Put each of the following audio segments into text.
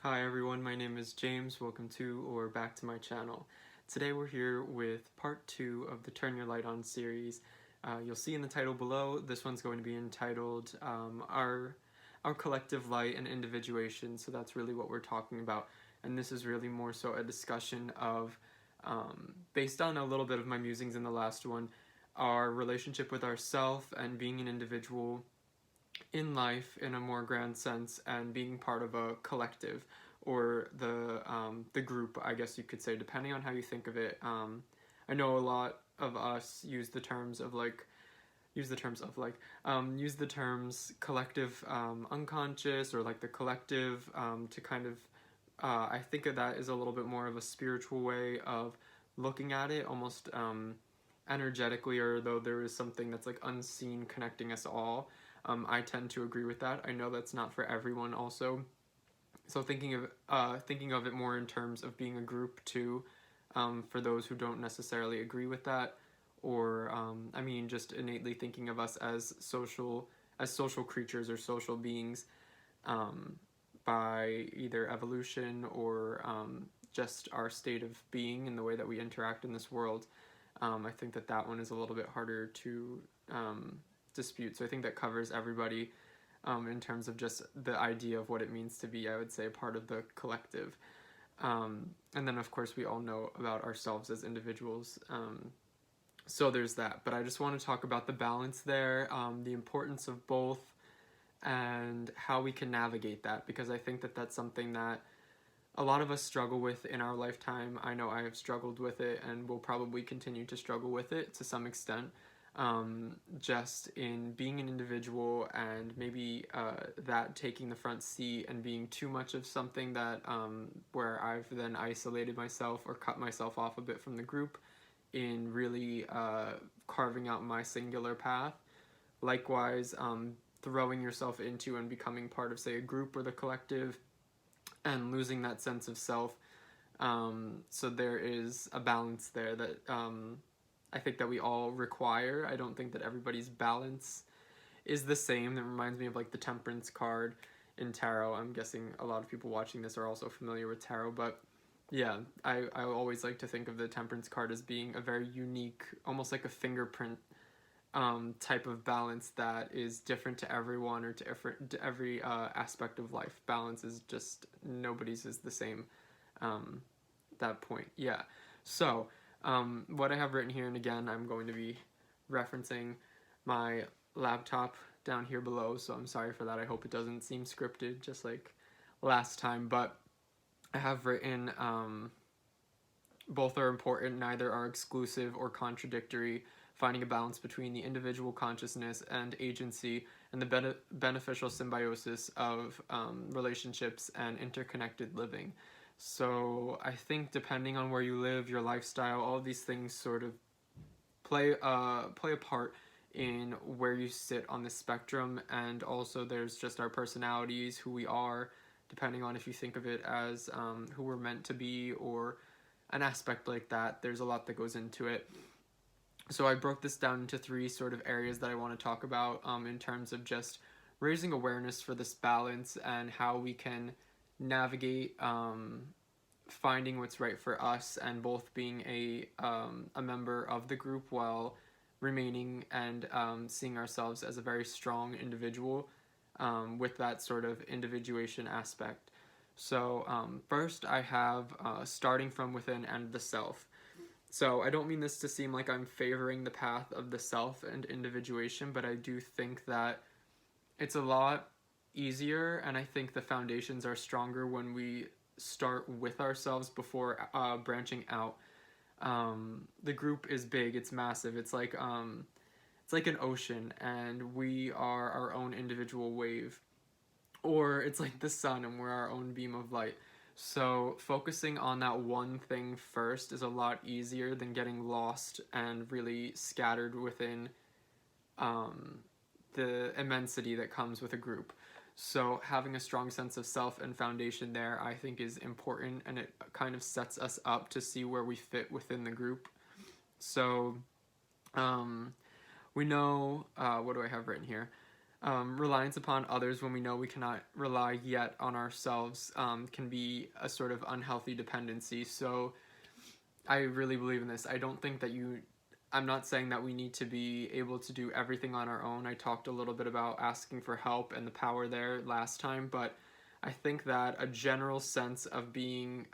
Hi everyone, my name is James. Welcome to or back to my channel. Today we're here with part 2 of the Turn Your Light On series. You'll see in the title below, this one's going to be entitled our Collective Light and Individuation, so that's really what we're talking about. And this is really more so a discussion of, based on a little bit of my musings in the last one, our relationship with ourself and being an individual in life in a more grand sense and being part of a collective or the group, I guess you could say, depending on how you think of it. I know a lot of us use the terms of like use the terms collective unconscious or like the collective to kind of I think of that as a little bit more of a spiritual way of looking at it, almost energetically, or though there is something that's like unseen connecting us all. I tend to agree with that. I know that's not for everyone also. So thinking of it more in terms of being a group too, for those who don't necessarily agree with that, or I mean just innately thinking of us as social creatures or social beings, by either evolution or just our state of being and the way that we interact in this world. I think that one is a little bit harder to dispute. So I think that covers everybody in terms of just the idea of what it means to be, I would say, part of the collective. And then, of course, we all know about ourselves as individuals. So there's that. But I just want to talk about the balance there, the importance of both, and how we can navigate that, because I think that that's something that a lot of us struggle with in our lifetime. I know I have struggled with it and will probably continue to struggle with it to some extent. Just in being an individual and maybe that taking the front seat and being too much of something that where I've then isolated myself or cut myself off a bit from the group in really carving out my singular path. Likewise, throwing yourself into and becoming part of, say, a group or the collective and losing that sense of self. So there is a balance there that I think that we all require. I don't think that everybody's balance is the same. That reminds me of like the temperance card in tarot. I'm guessing a lot of people watching this are also familiar with tarot, but yeah, I always like to think of the temperance card as being a very unique, almost like a fingerprint type of balance that is different to everyone or to every aspect of life. Balance is just, nobody's is the same. That point, yeah. So what I have written here, and again, I'm going to be referencing my laptop down here below, so I'm sorry for that. I hope it doesn't seem scripted, just like last time, but I have written both are important, neither are exclusive or contradictory, finding a balance between the individual consciousness and agency and the beneficial symbiosis of relationships and interconnected living. So I think depending on where you live, your lifestyle, all of these things sort of play a part in where you sit on the spectrum. And also there's just our personalities, who we are, depending on if you think of it as who we're meant to be or an aspect like that. There's a lot that goes into it. So I broke this down into 3 sort of areas that I want to talk about in terms of just raising awareness for this balance and how we can navigate finding what's right for us, and both being a member of the group while remaining and seeing ourselves as a very strong individual with that sort of individuation aspect. So first I have starting from within and the self. So I don't mean this to seem like I'm favoring the path of the self and individuation, but I do think that it's a lot easier, and I think the foundations are stronger when we start with ourselves before branching out. The group is big, it's massive, it's like an ocean, and we are our own individual wave. Or it's like the sun, and we're our own beam of light. So focusing on that one thing first is a lot easier than getting lost and really scattered within the immensity that comes with a group. So having a strong sense of self and foundation there, I think, is important, and it kind of sets us up to see where we fit within the group. So we know, what do I have written here? Reliance upon others when we know we cannot rely yet on ourselves can be a sort of unhealthy dependency. So I really believe in this. I'm not saying that we need to be able to do everything on our own. I talked a little bit about asking for help and the power there last time, but I think that a general sense of being,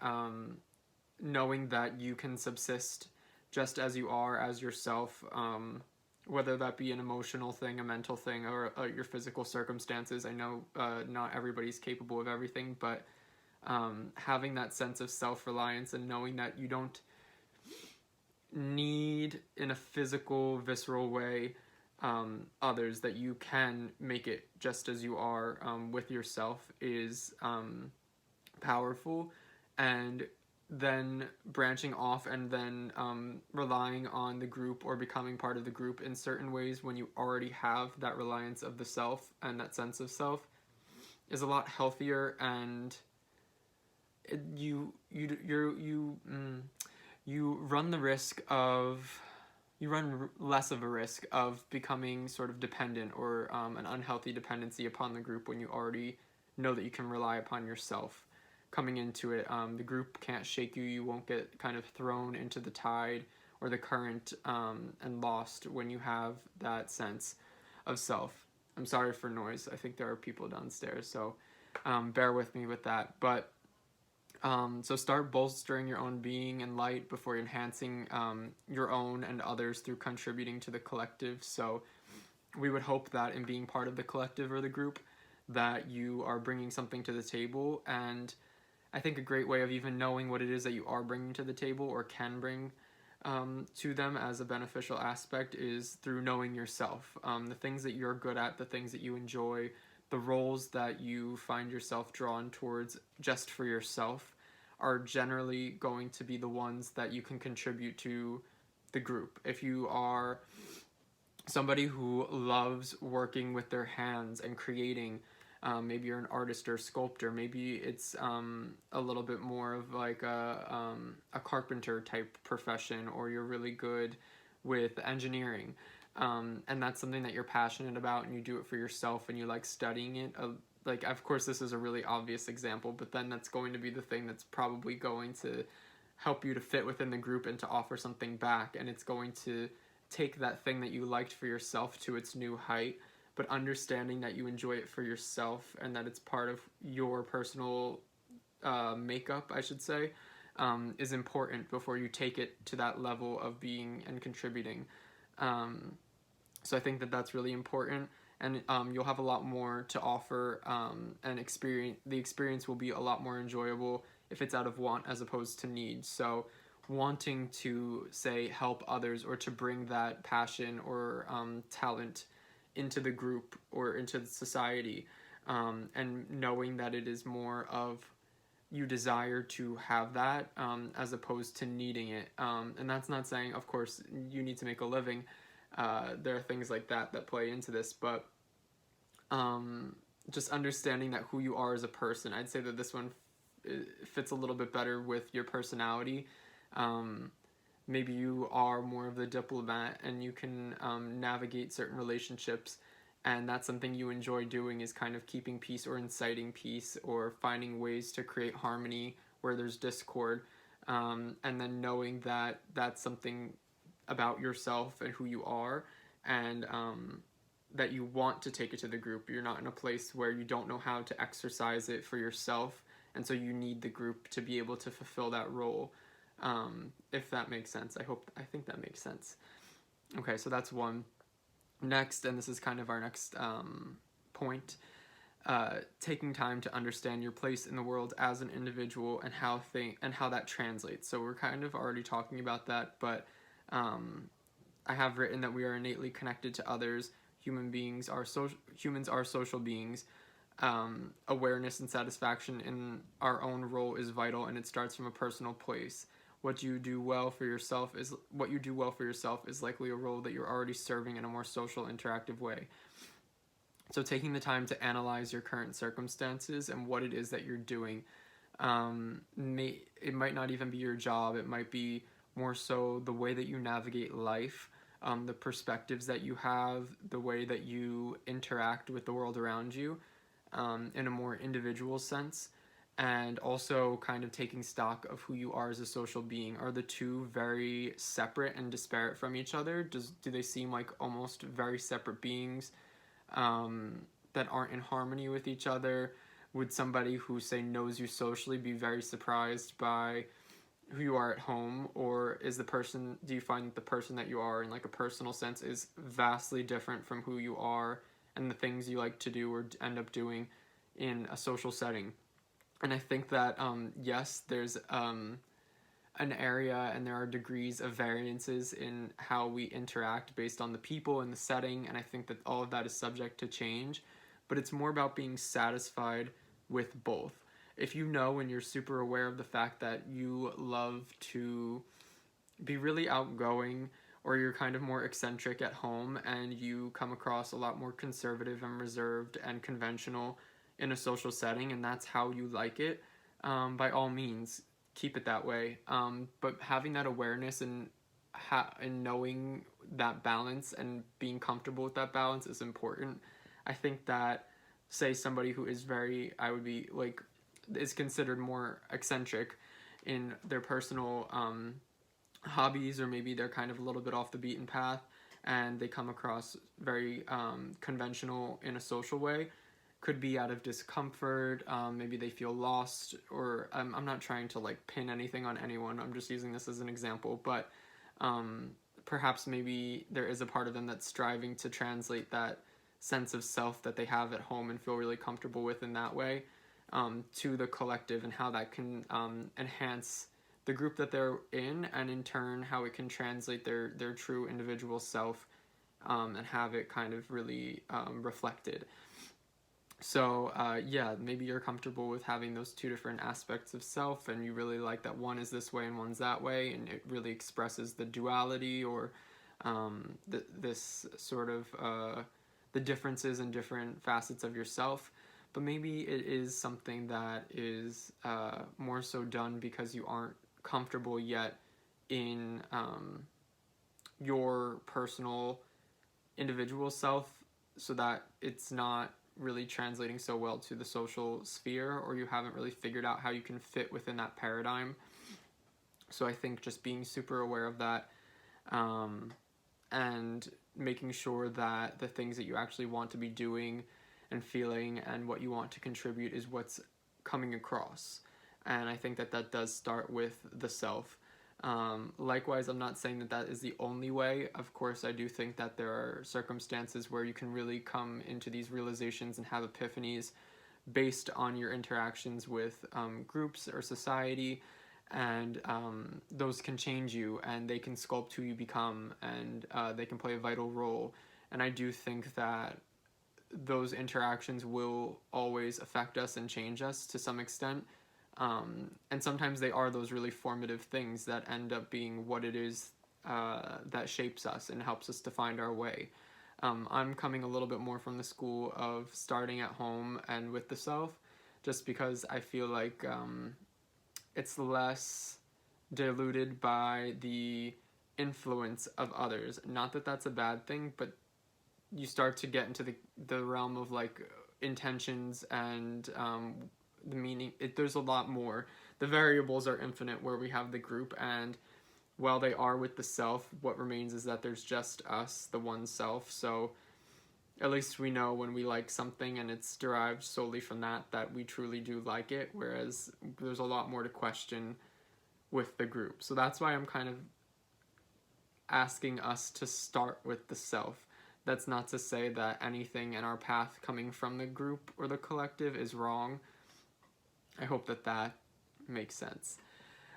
knowing that you can subsist just as you are, as yourself, whether that be an emotional thing, a mental thing, or your physical circumstances. I know not everybody's capable of everything, but having that sense of self-reliance and knowing that you don't need in a physical, visceral way others, that you can make it just as you are with yourself, is powerful. And then branching off and then relying on the group or becoming part of the group in certain ways when you already have that reliance of the self and that sense of self is a lot healthier, and you run the risk of you run less of a risk of becoming sort of dependent or an unhealthy dependency upon the group when you already know that you can rely upon yourself coming into it. The group can't shake you. You won't get kind of thrown into the tide or the current and lost when you have that sense of self. I'm sorry for noise. I think there are people downstairs, so bear with me with that. But so start bolstering your own being and light before enhancing your own and others through contributing to the collective. So we would hope that in being part of the collective or the group that you are bringing something to the table. And I think a great way of even knowing what it is that you are bringing to the table or can bring to them as a beneficial aspect is through knowing yourself. The things that you're good at, the things that you enjoy, the roles that you find yourself drawn towards just for yourself are generally going to be the ones that you can contribute to the group. If you are somebody who loves working with their hands and creating, maybe you're an artist or sculptor, maybe it's a little bit more of like a carpenter type profession, or you're really good with engineering. And that's something that you're passionate about and you do it for yourself and you like studying it. Like, of course, this is a really obvious example, but then that's going to be the thing that's probably going to help you to fit within the group and to offer something back. And it's going to take that thing that you liked for yourself to its new height, but understanding that you enjoy it for yourself and that it's part of your personal makeup, I should say, is important before you take it to that level of being and contributing. So I think that that's really important, and you'll have a lot more to offer, and the experience will be a lot more enjoyable if it's out of want as opposed to need. So wanting to, say, help others or to bring that passion or talent into the group or into the society, and knowing that it is more of you desire to have that as opposed to needing it. And that's not saying, of course, you need to make a living. There are things like that play into this, but just understanding that who you are as a person. I'd say that this one fits a little bit better with your personality. Maybe you are more of the diplomat and you can navigate certain relationships, and that's something you enjoy doing, is kind of keeping peace or inciting peace or finding ways to create harmony where there's discord, and then knowing that that's something about yourself and who you are, and that you want to take it to the group. You're not in a place where you don't know how to exercise it for yourself, and so you need the group to be able to fulfill that role. If that makes sense. I think that makes sense. Okay, so that's one. Next, and this is kind of our next point, taking time to understand your place in the world as an individual and how that translates. So we're kind of already talking about that, but I have written that we are innately connected to others. Humans are social beings. Awareness and satisfaction in our own role is vital, and it starts from a personal place. What you do well for yourself is likely a role that you're already serving in a more social, interactive way. So taking the time to analyze your current circumstances and what it is that you're doing. It might not even be your job. It might be more so the way that you navigate life. the perspectives that you have, the way that you interact with the world around you in a more individual sense, and also kind of taking stock of who you are as a social being. Are the two very separate and disparate from each other? Do they seem like almost very separate beings that aren't in harmony with each other? Would somebody who, say, knows you socially be very surprised by who you are at home? Or do you find that the person that you are in like a personal sense is vastly different from who you are and the things you like to do or end up doing in a social setting? And I think that, yes, there's an area and there are degrees of variances in how we interact based on the people and the setting, and I think that all of that is subject to change, but it's more about being satisfied with both. If you know and you're super aware of the fact that you love to be really outgoing, or you're kind of more eccentric at home and you come across a lot more conservative and reserved and conventional in a social setting, and that's how you like it, by all means, keep it that way. But having that awareness and knowing that balance and being comfortable with that balance is important. I think that, say, somebody who is is considered more eccentric in their personal hobbies, or maybe they're kind of a little bit off the beaten path and they come across very conventional in a social way, could be out of discomfort. Maybe they feel lost, or I'm not trying to like pin anything on anyone, I'm just using this as an example, but perhaps maybe there is a part of them that's striving to translate that sense of self that they have at home and feel really comfortable with in that way to the collective, and how that can enhance the group that they're in in turn how it can translate their true individual self and have it kind of really reflected. So yeah, maybe you're comfortable with having those two different aspects of self, and you really like that one is this way and one's that way, and it really expresses the duality, or this sort of the differences in different facets of yourself. But maybe it is something that is more so done because you aren't comfortable yet in your personal individual self, so that it's not really translating so well to the social sphere, or you haven't really figured out how you can fit within that paradigm. So I think just being super aware of that, and making sure that the things that you actually want to be doing and feeling and what you want to contribute is what's coming across. And I think that that does start with the self. Likewise, I'm not saying that that is the only way. Of course, I do think that there are circumstances where you can really come into these realizations and have epiphanies based on your interactions with groups or society, and those can change you, and they can sculpt who you become, and they can play a vital role. And I do think that those interactions will always affect us and change us to some extent. And sometimes they are those really formative things that end up being what it is that shapes us and helps us to find our way. I'm coming a little bit more from the school of starting at home and with the self, just because I feel like it's less diluted by the influence of others. Not that that's a bad thing, but you start to get into the realm of like intentions and the meaning. There's a lot more. The variables are infinite where we have the group, and while they are with the self, what remains is that there's just us, the one self. So at least we know when we like something and it's derived solely from that we truly do like it, whereas there's a lot more to question with the group. So that's why I'm kind of asking us to start with the self. That's not to say that anything in our path coming from the group or the collective is wrong. I hope that that makes sense.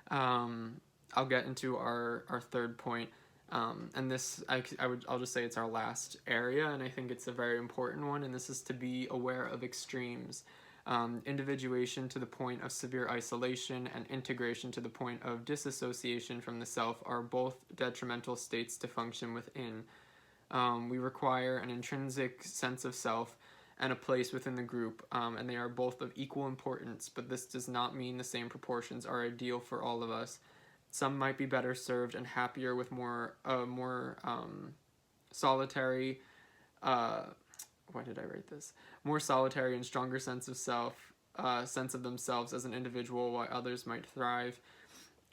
I'll get into our third point, and this I'll just say it's our last area, and I think it's a very important one. And this is to be aware of extremes. Individuation to the point of severe isolation and integration to the point of disassociation from the self are both detrimental states to function within. We require an intrinsic sense of self and a place within the group, and they are both of equal importance, but this does not mean the same proportions are ideal for all of us. some might be better served and happier with more solitary, why did I write this? More solitary and stronger sense of self, sense of themselves as an individual, while others might thrive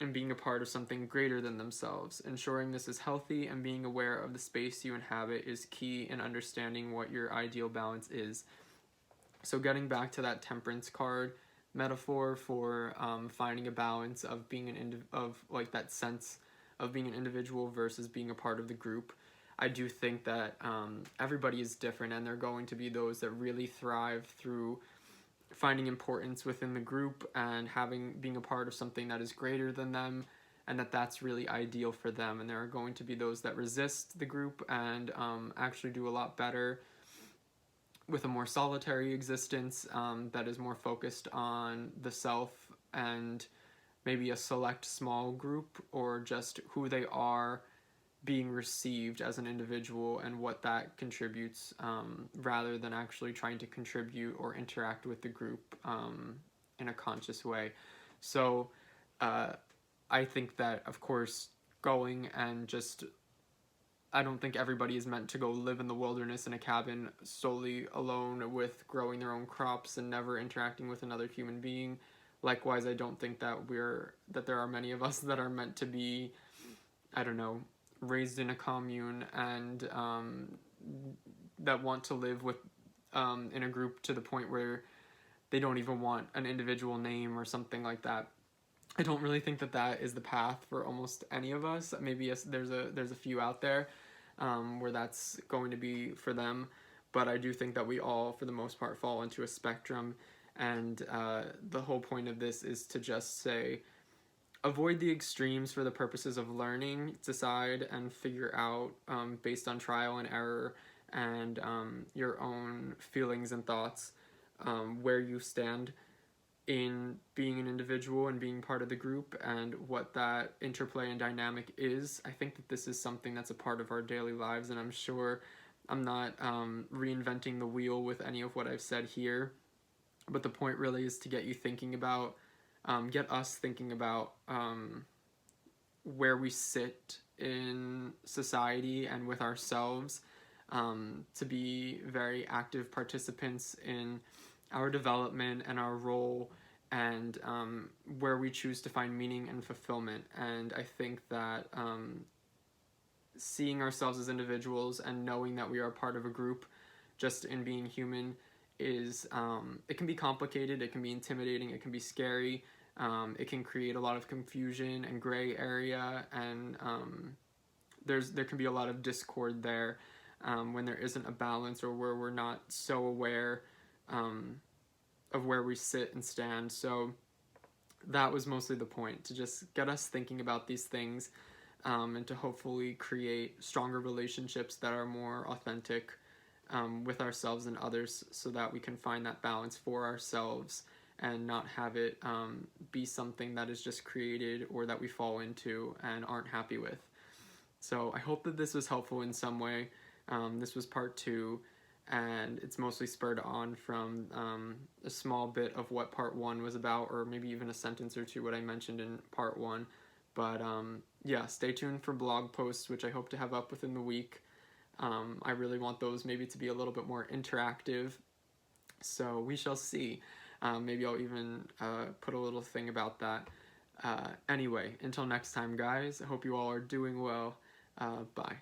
in being a part of something greater than themselves. Ensuring this is healthy and being aware of the space you inhabit is key in understanding what your ideal balance is. So getting back to that temperance card metaphor for finding a balance of being of like that sense of being an individual versus being a part of the group. I do think that everybody is different, and there are going to be those that really thrive through finding importance within the group and being a part of something that is greater than them, and that's really ideal for them. And there are going to be those that resist the group and actually do a lot better with a more solitary existence that is more focused on the self and maybe a select small group, or just who they are being received as an individual and what that contributes, rather than actually trying to contribute or interact with the group in a conscious way. So I think that, of course, going and just, I don't think everybody is meant to go live in the wilderness in a cabin solely alone with growing their own crops and never interacting with another human being. Likewise, I don't think that there are many of us that are meant to be, I don't know, raised in a commune and that want to live with in a group to the point where they don't even want an individual name or something like that. I don't really think that is the path for almost any of us. Maybe there's a few out there where that's going to be for them, but I do think that we all, for the most part, fall into a spectrum, and the whole point of this is to just say, avoid the extremes for the purposes of learning, decide and figure out based on trial and error and your own feelings and thoughts where you stand in being an individual and being part of the group and what that interplay and dynamic is. I think that this is something that's a part of our daily lives, and I'm sure I'm not reinventing the wheel with any of what I've said here, but the point really is to get you thinking about, get us thinking about where we sit in society and with ourselves, to be very active participants in our development and our role, and where we choose to find meaning and fulfillment. And I think that seeing ourselves as individuals and knowing that we are part of a group just in being human is, it can be complicated, it can be intimidating, it can be scary, it can create a lot of confusion and gray area, and there can be a lot of discord there when there isn't a balance, or where we're not so aware of where we sit and stand. So that was mostly the point, to just get us thinking about these things, and to hopefully create stronger relationships that are more authentic with ourselves and others, so that we can find that balance for ourselves and not have it be something that is just created or that we fall into and aren't happy with. So I hope that this was helpful in some way. This was part 2, and it's mostly spurred on from a small bit of what part 1 was about, or maybe even a sentence or two what I mentioned in part 1. But yeah, stay tuned for blog posts, which I hope to have up within the week. I really want those maybe to be a little bit more interactive, so we shall see. Maybe I'll even put a little thing about that. Anyway, until next time, guys, I hope you all are doing well. Bye.